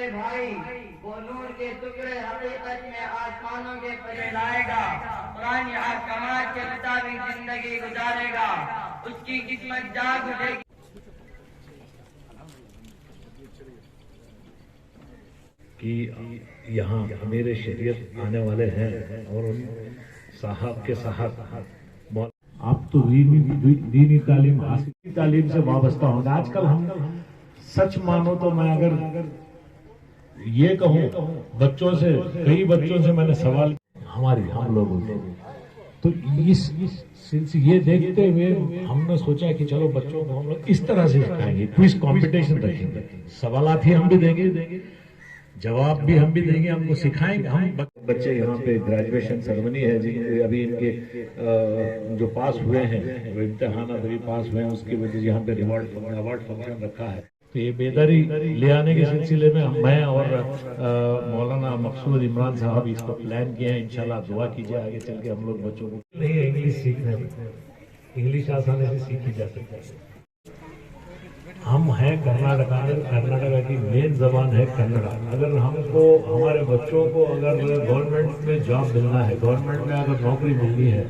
میرے بھائی وہ نور کے ٹکڑے حقیقت میں آسمانوں کے پرے لائے گا، قرآن احکامات کے مطابق زندگی گزارے گا، اس کی قسمت جاگ اٹھے گی۔ کہ یہاں امیر شریعت آنے والے ہیں اور ان صاحب کے ساتھ آپ تو دینی تعلیم حاصل تعلیم سے وابستہ ہوں گے۔ آج کل ہم سچ مانو تو میں اگر یہ کہوں بچوں سے، کئی بچوں سے میں نے سوال ہم لوگوں سے، تو یہ دیکھتے ہوئے ہم نے سوچا کہ چلو بچوں کو ہم لوگ اس طرح سے سکھائیں گے، کوئز کمپٹیشن رکھیں گے، سوالات ہی ہم بھی دیں گے، جواب بھی ہم بھی دیں گے، ہم کو سکھائیں گے۔ ہم بچے یہاں پہ گریجویشن سرمنی ہے ابھی ان کے جو پاس ہوئے ہیں، وہ امتحانات ابھی پاس ہوئے ہیں، اس کی وجہ سے یہاں پہ ایوارڈ فنکشن رکھا ہے۔ تو یہ بیداری لے آنے کے سلسلے میں میں اور مولانا مقصود عمران صاحب اس کو پلان کیے ہیں، انشاءاللہ دعا کیجیے آگے چل کے ہم لوگ بچوں کو نہیں انگلش سیکھنے میں، انگلش آسانی سے سیکھی جا سکتی ہے۔ ہم ہیں کرناٹکا کی مین زبان ہے کنڑا۔ اگر ہم کو ہمارے بچوں کو اگر گورنمنٹ میں جاب ملنا ہے، گورنمنٹ میں اگر نوکری ملنی ہے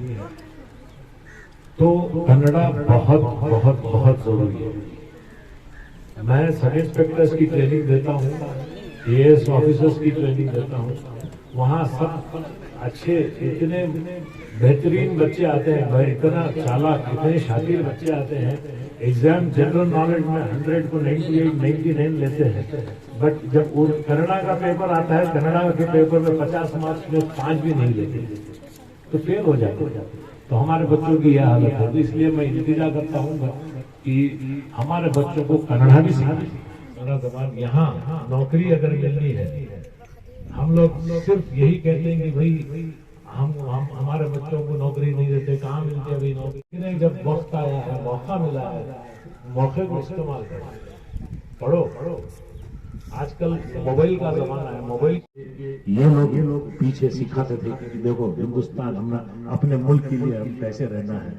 تو کنڑا بہت بہت بہت ضروری ہے۔ میں سب انسپیکٹرز کی ٹریننگ دیتا ہوں، اے ایس آفیسرز کی ٹریننگ دیتا ہوں، وہاں سب اچھے اتنے بہترین بچے آتے ہیں، اتنا چالاک اتنے شاطر بچے آتے ہیں، ایگزام جنرل نالج میں 100 کو 98 99 لیتے ہیں، بٹ جب کنڑا کا پیپر آتا ہے، کنڑا کے پیپر میں 50 مارکس میں 5 بھی نہیں لیتے تو فیل ہو جاتے۔ تو ہمارے بچوں کی یہ حالت ہے، تو اس لیے میں التجا کرتا ہوں کہ ہمارے بچوں کو کنڑا بھی سکھائیں۔ زبان یہاں نوکری اگر ملنی ہے، ہم لوگ صرف یہی کہتے ہیں کہ بھائی ہمارے بچوں کو نوکری نہیں دیتے، کہاں ملتی ہے ابھی نوکری؟ نہیں، جب وقت آیا ہے، موقع ملا ہے، موقع کو استعمال کرو، پڑھو۔ آج کل موبائل کا زمانہ ہے، موبائل یہ لوگ پیچھے سکھاتے تھے کہ دیکھو ہندوستان، ہم اپنے ملک کے لیے ہم کیسے رہنا ہے،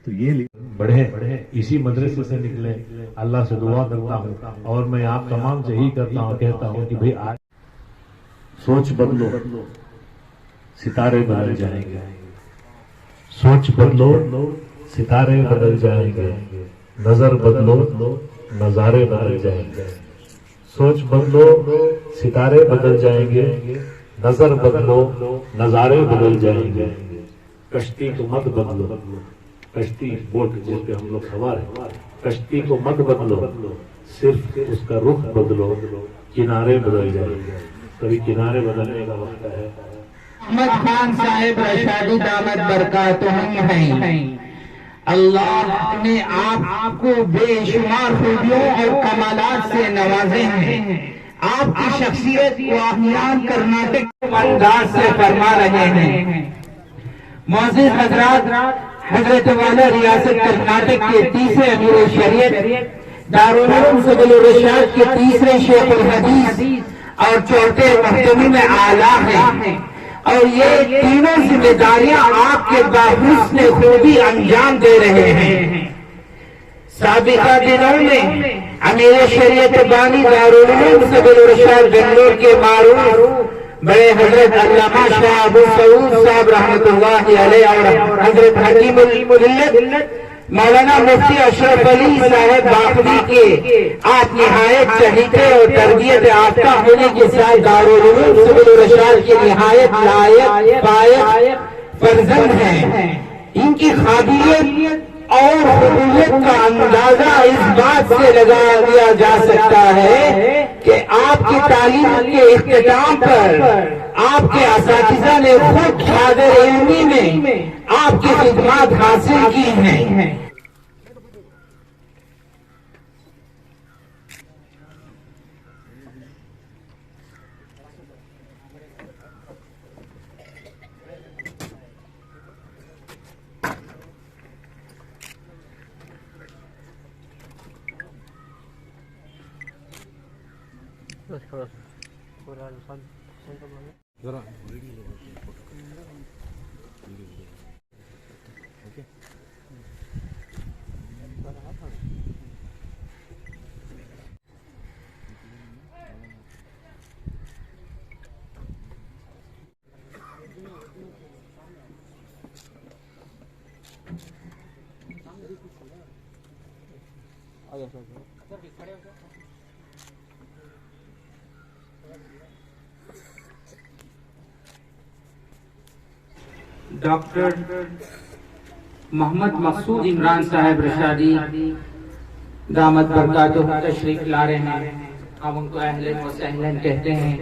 تو یہ بڑھے اسی مدرسے سے نکلے۔ اللہ سے دعا کرتا ہوں اور میں آپ تمام سے ہی کہتا ہوں کہ بھئی آج سوچ بدلو، ستارے بدل جائیں گے، سوچ بدلو، ستارے بدل جائیں گے، نظر بدلو، نظارے بدل جائیں گے، سوچ بدلو، ستارے بدل جائیں گے، نظر بدلو، نظارے بدل جائیں گے، کشتی کو مت بدلو، کشتی بوٹ جس پہ ہم لوگ سوار ہیں، کشتی کو مت بدلو، صرف اس کا رخ بدلو، کنارے بدل جائیں گے۔ کبھی کنارے بدلنے کا وقت ہے۔ احمد خان صاحب رشادی دامت برکاتہم ہیں، اللہ نے آپ کو بے شمار خوبیوں اور کمالات سے نوازے ہیں۔ آپ کی شخصیت کو احیان کرناٹک انداز سے فرما رہے ہیں۔ معزز حضرات، حضرت والا ریاست کرناٹک کے تیسرے امیر شریعت، دارالعلوم سبل الرشاد کے تیسرے شیخ الحدیث اور چوتھے محتمی میں اعلیٰ ہیں، اور یہ تینوں ذمہ داریاں آپ کے باحسن خوبی انجام دے رہے ہیں۔ سابقہ دنوں میں امیر شریعت بانی دارالعلوم سبل الرشاد بنگلور کے معروف بڑے حضرت علامہ شاہ ابو سعود صاحب رحمۃ اللہ علیہ اور حضرت حکیم الملت مولانا مفتی اشرف علی صاحب باقوی کے آپ نہایت چہیتے اور تربیت یافتہ ہونے کے ساتھ دارالعلوم سبل الرشاد کے نہایت لائق فائق فرزند ہیں۔ ان کی قابلیت اور قبولیت کا اندازہ اس بات سے لگا دیا جا سکتا ہے کہ آپ کی تعلیم کے اختتام پر آپ کے اساتذہ نے خود شاگرد علمی میں آپ کی خدمات حاصل کی ہیں۔ ڈاکٹر محمد مقصود عمران صاحب رشادی دامت برکاتہ تشریف لا رہے ہیں. ہم ان کو اہلاً و سہلاً کہتے ہیں.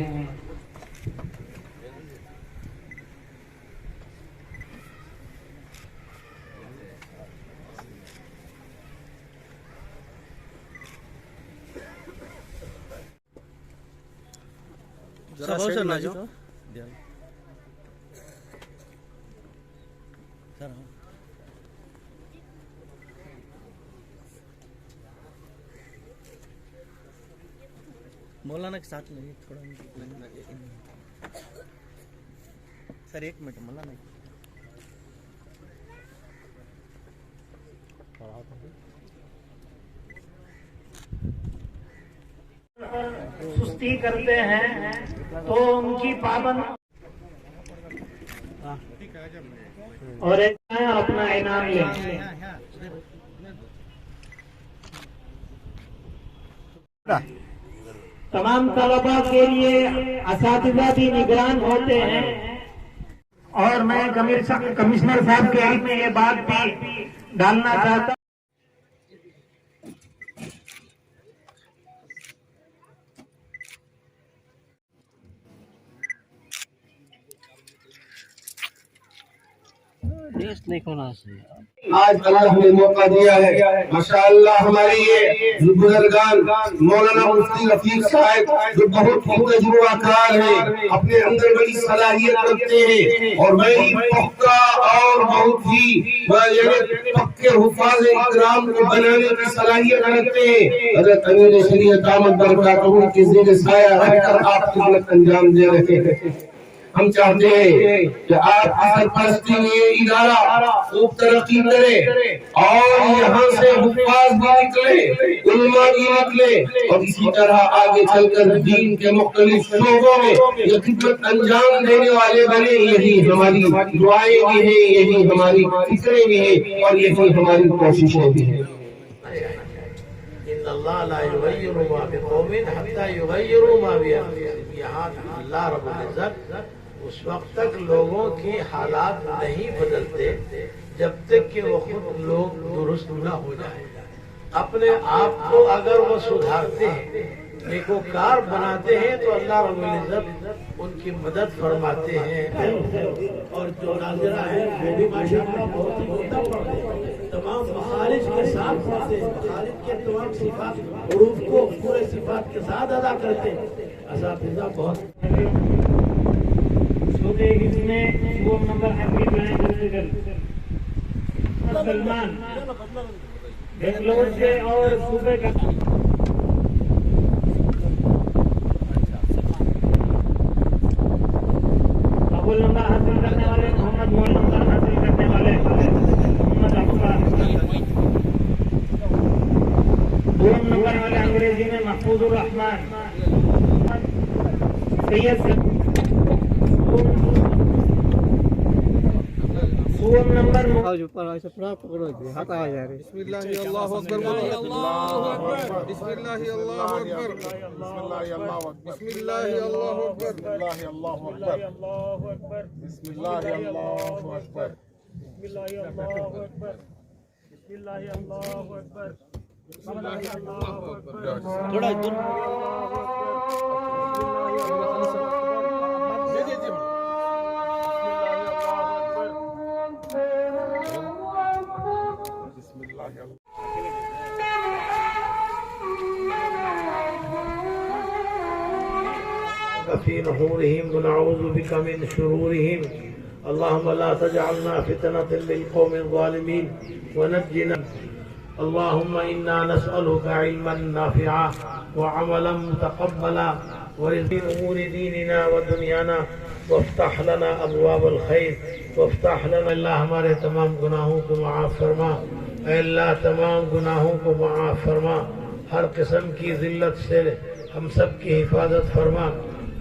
مولانا کے ساتھ لگے تھوڑا سر. ایک منٹ مولانا سستی کرتے ہیں تو ان کی پابند اور اپنا انعام لیں. تمام طلباء کے لیے اساتذہ بھی نگران ہوتے ہیں اور میں کمشنر صاحب کے علم میں یہ بات بھی ڈالنا چاہتا ہوں. آج اللہ نے موقع دیا ہے ماشاءاللہ. ہمارے یہ بزرگان مولانا مفتی رفیق صاحب جو بہت ہی تجربہ کار ہیں, اپنے اندر بڑی صلاحیت رکھتے ہیں اور بڑی پختہ اور بہت ہی پکے حفاظ اکرام کو بنانے کی صلاحیت رکھتے ہیں. حضرت امیر شریعت دامت برکاتہ کے زیر سایہ رہ کر آپ خدمت انجام دے رہے ہیں. ہم چاہتے ہیں کہ آپ کی سرپرستی میں یہ ادارہ خوب ترقی کرے اور یہاں سے حفاظ بھی نکلے, علماء بھی نکلے اور اسی طرح آگے چل کر دین کے مختلف شعبوں میں یہ خدمت انجام دینے والے بنے. یہی ہماری دعائیں بھی ہیں, یہی ہماری فکریں بھی ہیں اور یہی ہماری کوششیں بھی ہیں. اللہ لا یغیر ما بقوم حتی یغیروا ما بانفسہم. یہاں اللہ رب العزت اس وقت تک لوگوں کے حالات نہیں بدلتے جب تک کہ وہ خود لوگ درست نہ ہو جائیں. اپنے آپ کو اگر وہ سدھارتے ہیں, نیکوکار بناتے ہیں تو اللہ رب العزت ان کی مدد فرماتے ہیں. اور جو ناظرہ ہیں وہ بھی ماشاءاللہ بہت ہی عمدہ پڑھتے ہیں, تمام مخارج کے ساتھ پڑھتے ہیں, مخارج کے تمام صفات حروف کو پورے صفات کے ساتھ ادا کرتے ہیں. اساتذہ بہت اس میں وہ نمبر حفیظ ہیں سلمان بنگلور سے اور صوبے کا اول نمبر حاصل کرنے والے محمد مول نمبر حاصل کرنے والے محمد افغان. دوم نمبر والے انگریزی میں محفوظ الرحمان. سید سوم نمبر بسم اللہ اللہ اکبر. بسم اللہ اللہ اکبر. بسم اللہ اللہ اکبر. بسم اللہ اللہ اکبر. تھوڑا دور في نحورهم ونعوذ بك من شرورهم. اللهم لا تجعلنا فتنة للقوم الظالمين ونجنا. اللهم إنا نسألك علما نافعا وعملا متقبلا ورزق أمور ديننا ودنيانا وافتح لنا أبواب الخير وافتح لنا. اللہ ہمارے تمام گناہوں کو معاف فرما. اے اللہ تمام گناہوں کو معاف فرما. ہر قسم کی ذلت سے ہم سب کی حفاظت فرما.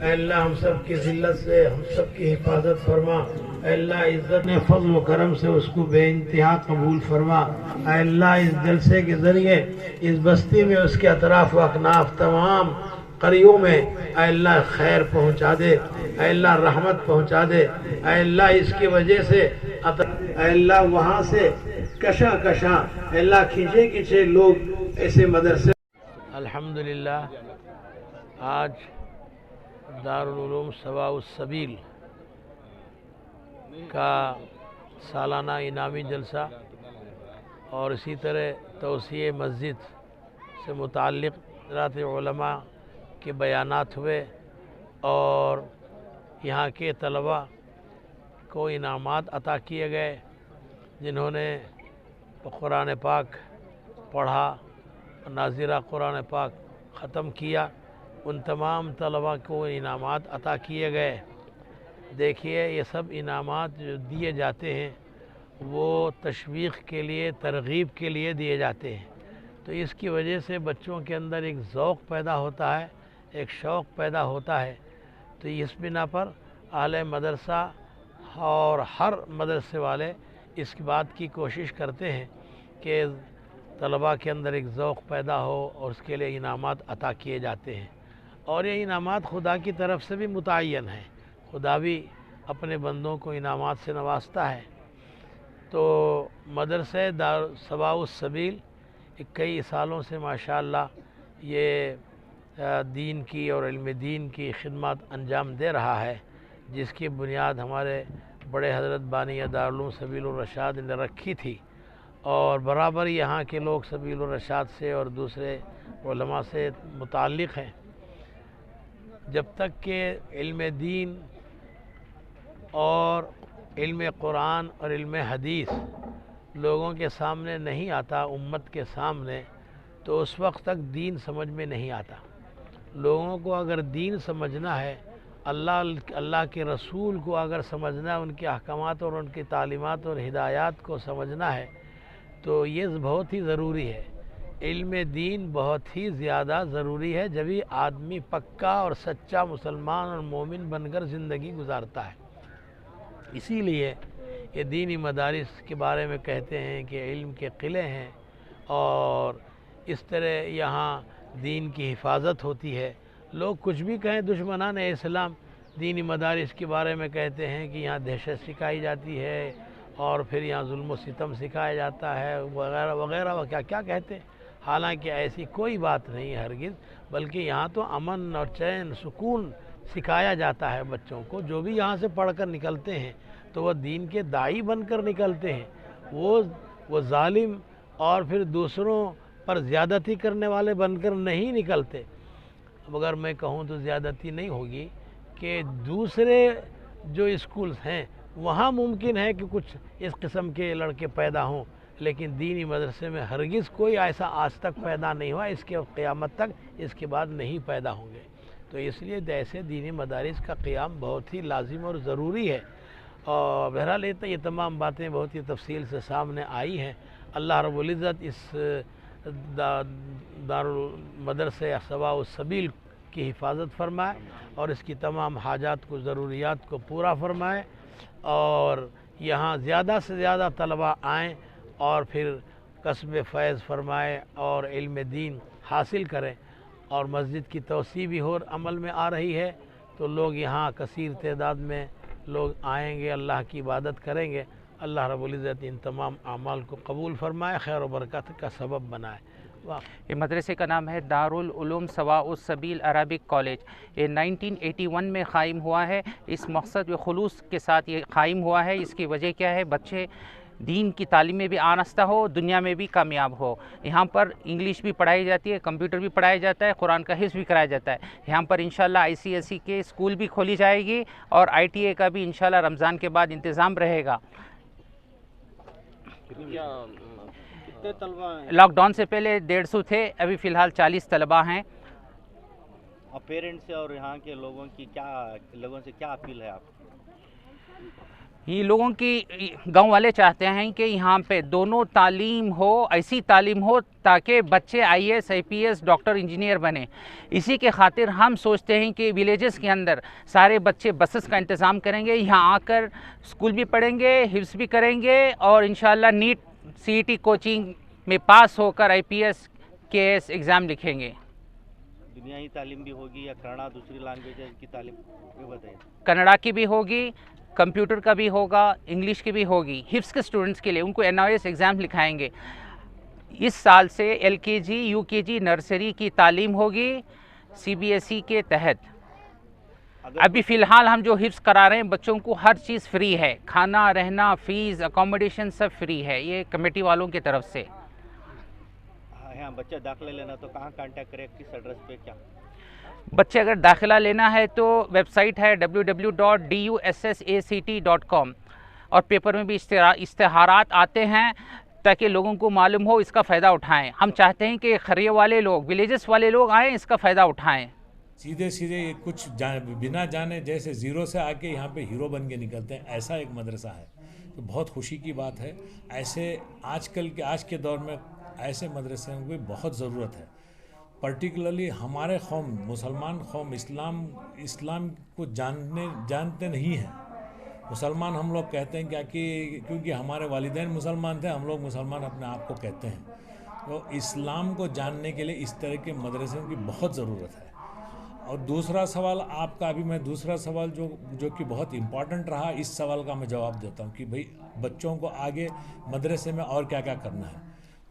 اے اللہ ہم سب کی ذلت سے ہم سب کی حفاظت فرما. اے اللہ عزت نے فضل و کرم سے اس کو بے انتہا قبول فرما۔ اے اللہ اس جلسے کے ذریعے اس بستی میں اس کے اطراف و اکناف تمام قریوں میں اے اللہ خیر پہنچا دے، اے اللہ رحمت پہنچا دے، اے اللہ اس کی وجہ سے اے اللہ وہاں سے کشاں اے اللہ کھینچے لوگ ایسے مدرسے۔ الحمدللہ آج دارالعلوم سواء السبیل کا سالانہ انعامی جلسہ اور اسی طرح توسیع مسجد سے متعلق حضرات علماء کے بیانات ہوئے اور یہاں کے طلباء کو انعامات عطا کیے گئے جنہوں نے قرآن پاک پڑھا، ناظرہ قرآن پاک ختم کیا، ان تمام طلباء کو انعامات عطا کیے گئے۔ دیکھیے یہ سب انعامات جو دیے جاتے ہیں وہ تشویق کے لیے، ترغیب کے لیے دیے جاتے ہیں، تو اس کی وجہ سے بچوں کے اندر ایک ذوق پیدا ہوتا ہے، ایک شوق پیدا ہوتا ہے۔ تو اس بنا پر اہل مدرسہ اور ہر مدرسے والے اس بات کی کوشش کرتے ہیں کہ طلباء کے اندر ایک ذوق پیدا ہو اور اس کے لیے انعامات عطا کیے جاتے ہیں، اور یہ انعامات خدا کی طرف سے بھی متعین ہیں، خدا بھی اپنے بندوں کو انعامات سے نوازتا ہے۔ تو مدرسہ سواء السبیل کئی سالوں سے ماشاءاللہ یہ دین کی اور علم دین کی خدمات انجام دے رہا ہے، جس کی بنیاد ہمارے بڑے حضرت بانی دارالعلوم سبیل الرشاد نے رکھی تھی، اور برابر یہاں کے لوگ سبیل الرشاد سے اور دوسرے علماء سے متعلق ہیں۔ جب تک کہ علم دین اور علم قرآن اور علم حدیث لوگوں کے سامنے نہیں آتا، امت کے سامنے، تو اس وقت تک دین سمجھ میں نہیں آتا۔ لوگوں کو اگر دین سمجھنا ہے، اللہ کے رسول کو اگر سمجھنا ہے، ان کے احکامات اور ان کی تعلیمات اور ہدایات کو سمجھنا ہے، تو یہ بہت ہی ضروری ہے۔ علم دین بہت ہی زیادہ ضروری ہے، جبھی آدمی پکا اور سچا مسلمان اور مومن بن کر زندگی گزارتا ہے۔ اسی لیے یہ دینی مدارس کے بارے میں کہتے ہیں کہ علم کے قلعے ہیں، اور اس طرح یہاں دین کی حفاظت ہوتی ہے۔ لوگ کچھ بھی کہیں، دشمنان اسلام دینی مدارس کے بارے میں کہتے ہیں کہ یہاں دہشت سکھائی جاتی ہے اور پھر یہاں ظلم و ستم سکھایا جاتا ہے وغیرہ وغیرہ، کیا کہتے ہیں۔ حالانکہ ایسی کوئی بات نہیں ہے ہرگز، بلکہ یہاں تو امن اور چین سکون سکھایا جاتا ہے بچوں کو۔ جو بھی یہاں سے پڑھ کر نکلتے ہیں تو وہ دین کے داعی بن کر نکلتے ہیں، وہ ظالم اور پھر دوسروں پر زیادتی کرنے والے بن کر نہیں نکلتے۔ اب اگر میں کہوں تو زیادتی نہیں ہوگی کہ دوسرے جو اسکولز ہیں وہاں ممکن ہے کہ کچھ اس قسم کے لڑکے پیدا ہوں، لیکن دینی مدرسے میں ہرگز کوئی ایسا آج تک پیدا نہیں ہوا، اس کے قیامت تک اس کے بعد نہیں پیدا ہوں گے۔ تو اس لیے ایسے دینی مدارس کا قیام بہت ہی لازم اور ضروری ہے، اور بہرحال یہ تمام باتیں بہت ہی تفصیل سے سامنے آئی ہیں۔ اللہ رب العزت اس مدرسہ سواء السبیل کی حفاظت فرمائے اور اس کی تمام حاجات کو، ضروریات کو پورا فرمائے، اور یہاں زیادہ سے زیادہ طلباء آئیں اور پھر کسب فیض فرمائے اور علم دین حاصل کریں۔ اور مسجد کی توسیع بھی عمل میں آ رہی ہے، تو لوگ یہاں کثیر تعداد میں لوگ آئیں گے، اللہ کی عبادت کریں گے۔ اللہ رب العزت ان تمام اعمال کو قبول فرمائے، خیر و برکت کا سبب بنائے۔ یہ مدرسے کا نام ہے دارالعلوم سواء السبیل عربک کالج۔ یہ 1981 میں قائم ہوا ہے۔ اس مقصد و خلوص کے ساتھ یہ قائم ہوا ہے۔ اس کی وجہ کیا ہے؟ بچے دین کی تعلیم میں بھی آراستہ ہو، دنیا میں بھی کامیاب ہو۔ یہاں پر انگلش بھی پڑھائی جاتی ہے، کمپیوٹر بھی پڑھایا جاتا ہے، قرآن کا حفظ بھی کرایا جاتا ہے۔ یہاں پر انشاءاللہ ICSE کے اسکول بھی کھولی جائے گی، اور ITA کا بھی انشاءاللہ رمضان کے بعد انتظام رہے گا۔ لاک ڈاؤن سے پہلے 150 تھے، ابھی فی الحال 40 طلباء ہیں۔ پیرنٹس سے اور یہاں کے لوگوں سے کیا اپیل ہے آپ؟ یہ لوگوں کی گاؤں والے چاہتے ہیں کہ یہاں پہ دونوں تعلیم ہو، ایسی تعلیم ہو تاکہ بچے IAS IPS ڈاکٹر انجینئر بنیں. اسی کے خاطر ہم سوچتے ہیں کہ ولیجز کے اندر سارے بچے بسز کا انتظام کریں گے، یہاں آ کر اسکول بھی پڑھیں گے، حفظ بھی کریں گے اور انشاءاللہ نیٹ CET کوچنگ میں پاس ہو کر IPS KS ایگزام لکھیں گے. دنیائی تعلیم بھی ہوگی یا کنڑا دوسری لینگویج کی تعلیم یہ بتائیے. کنڑا کی بھی ہوگی، کمپیوٹر کا بھی ہوگا، انگلش کی بھی ہوگی. حفظ کے اسٹوڈنٹس کے لیے ان کو NIOS ایگزام لکھائیں گے. اس سال سے LKG UKG نرسری کی تعلیم ہوگی CBSE کے تحت. ابھی فی الحال ہم جو حفظ کرا رہے ہیں بچوں کو ہر چیز فری ہے، کھانا رہنا فیس اکوموڈیشن سب فری ہے، یہ کمیٹی والوں کی طرف سے. ہاں بچہ داخلہ لینا تو کہاں کانٹیکٹ کرے، کس ایڈریس پہ کیا؟ بچے اگر داخلہ لینا ہے تو ویب سائٹ ہے www.dussact.com اور پیپر میں بھی اشتہارات آتے ہیں تاکہ لوگوں کو معلوم ہو، اس کا فائدہ اٹھائیں. ہم چاہتے ہیں کہ خریے والے لوگ، ولیجز والے لوگ آئیں، اس کا فائدہ اٹھائیں. سیدھے کچھ بنا جانے جیسے زیرو سے آ کے یہاں پہ ہیرو بن کے نکلتے ہیں، ایسا ایک مدرسہ ہے تو بہت خوشی کی بات ہے. ایسے آج کے دور میں ایسے مدرسے کی بہت ضرورت ہے. پرٹیکولرلی ہمارے قوم، مسلمان قوم اسلام کو جانتے نہیں ہیں. مسلمان ہم لوگ کہتے ہیں کیا کہ کیونکہ ہمارے والدین مسلمان تھے، ہم لوگ مسلمان اپنے آپ کو کہتے ہیں. تو اسلام کو جاننے کے لیے اس طرح کے مدرسوں کی بہت ضرورت ہے. اور دوسرا سوال آپ کا، ابھی میں دوسرا سوال جو کہ بہت امپورٹنٹ رہا، اس سوال کا میں جواب دیتا ہوں کہ بھئی بچوں کو آگے مدرسے میں اور کیا کیا کرنا ہے.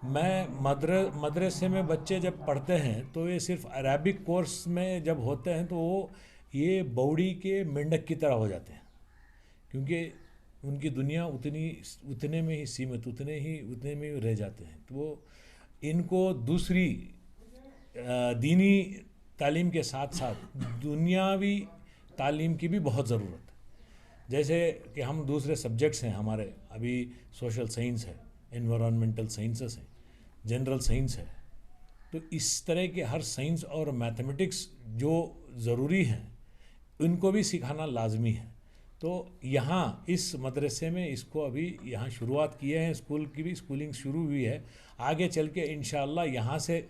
میں مدرسے میں بچے جب پڑھتے ہیں تو یہ صرف عربک کورس میں جب ہوتے ہیں تو وہ یہ بوڑی کے مینڈک کی طرح ہو جاتے ہیں، کیونکہ ان کی دنیا اتنے میں ہی سیمت، اتنے میں ہی رہ جاتے ہیں. تو وہ ان کو دوسری دینی تعلیم کے ساتھ ساتھ دنیاوی تعلیم کی بھی بہت ضرورت ہے. جیسے کہ ہم دوسرے سبجیکٹس ہیں ہمارے، ابھی سوشل سائنس ہے، انوائرمنٹل سائنسز ہیں، جنرل سائنس ہے. تو اس طرح کے ہر سائنس اور میتھمیٹکس جو ضروری ہیں ان کو بھی سکھانا لازمی ہے. تو یہاں اس مدرسے میں اس کو ابھی یہاں شروعات کیے ہیں، اسکول کی بھی اسکولنگ شروع ہوئی ہے. آگے چل کے انشاءاللہ یہاں سے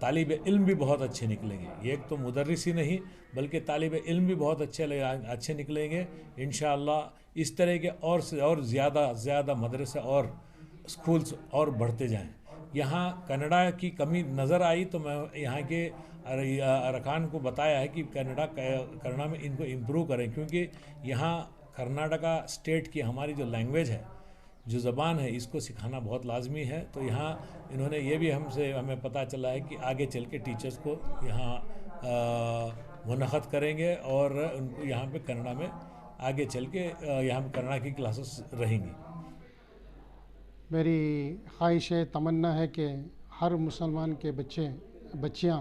طالب علم بھی بہت اچھے نکلیں گے. ایک تو مدرس ہی نہیں بلکہ طالب علم بھی بہت اچھے نکلیں گے انشاءاللہ. اس طرح کے اور زیادہ مدرسے اور اسکولس اور بڑھتے جائیں. یہاں کنڑا کی کمی نظر آئی تو میں یہاں کے ارکان کو بتایا ہے کہ کنڑا میں ان کو امپروو کریں، کیونکہ یہاں کرناٹکا اسٹیٹ کی ہماری جو لینگویج ہے، جو زبان ہے، اس کو سکھانا بہت لازمی ہے. تو یہاں انہوں نے یہ بھی ہمیں پتہ چلا ہے کہ آگے چل کے ٹیچرز کو یہاں منعقد کریں گے اور ان کو یہاں پہ کنڑا میں آگے چل کے یہاں پہ کنڑا کی کلاسز رہیں گی. میری خواہش ہے، تمنا ہے کہ ہر مسلمان کے بچیاں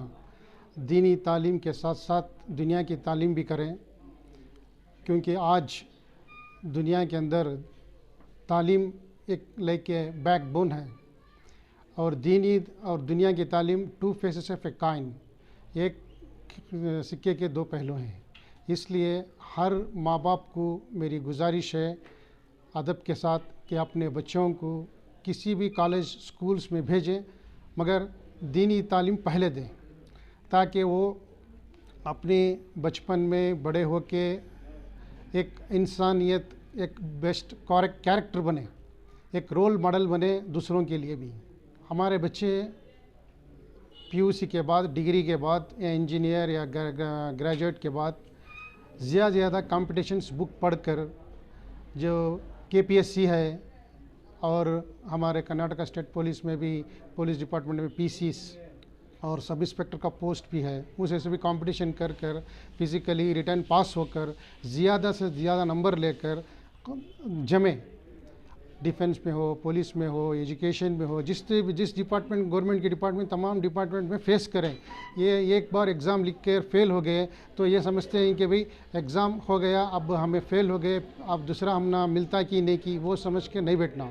دینی تعلیم کے ساتھ ساتھ دنیا کی تعلیم بھی کریں، کیونکہ آج دنیا کے اندر تعلیم ایک بیک بون ہے، اور دینی اور دنیا کی تعلیم 2 faces آف اے کائن، ایک سکے کے 2 پہلو ہیں. اس لیے ہر ماں باپ کو میری گزارش ہے ادب کے ساتھ کہ اپنے بچوں کو کسی بھی کالج سکولز میں بھیجیں، مگر دینی تعلیم پہلے دیں تاکہ وہ اپنے بچپن میں بڑے ہو کے ایک انسانیت، ایک بیسٹ کیریکٹر بنے، ایک رول ماڈل بنے دوسروں کے لیے بھی. ہمارے بچے PUC کے بعد، ڈگری کے بعد یا انجینئر یا گریجویٹ کے بعد زیادہ کمپٹیشنس بک پڑھ کر، جو KPSC ہے اور ہمارے کرناٹکا اسٹیٹ پولیس میں بھی، پولیس ڈپارٹمنٹ میں PCs اور سب انسپیکٹر کا پوسٹ بھی ہے، اسے سے بھی کمپٹیشن کر فزیکلی ریٹرن پاس ہو کر زیادہ سے زیادہ نمبر لے کر جمیں، ڈیفنس میں ہو، پولیس میں ہو، ایجوکیشن میں ہو، جس ڈپارٹمنٹ، گورنمنٹ کے ڈپارٹمنٹ، تمام ڈپارٹمنٹ میں فیس کریں. یہ ایک بار ایگزام لکھ کر فیل ہو گئے تو یہ سمجھتے ہیں کہ بھئی ایگزام ہو گیا، اب ہمیں فیل ہو گئے، اب دوسرا ہم نہ ملتا کی نہیں کی، وہ سمجھ کے نہیں بیٹھنا.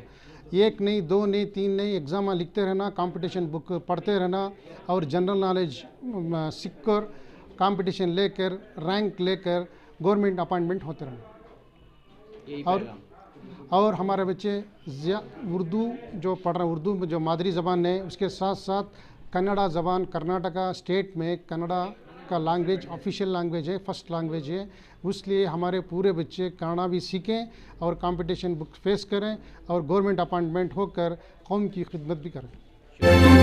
1 نہیں 2 نہیں 3 نہیں، ایگزام لکھتے رہنا، کمپٹیشن بک پڑھتے رہنا اور جنرل نالج سیکھ کر کمپٹیشن لے کر رینک لے کر گورنمنٹ اپائنٹمنٹ ہوتے رہنا. اور اور ہمارے بچے اردو جو پڑھ رہے ہیں، اردو جو مادری زبان ہے، اس کے ساتھ ساتھ کنڑا زبان کرناٹکا اسٹیٹ میں کنڑا کا لینگویج آفیشیل لینگویج ہے، فرسٹ لینگویج ہے، اس لیے ہمارے پورے بچے کنڑا بھی سیکھیں اور کمپٹیشن فیس کریں اور گورنمنٹ اپائنٹمنٹ ہو کر قوم کی خدمت بھی کریں۔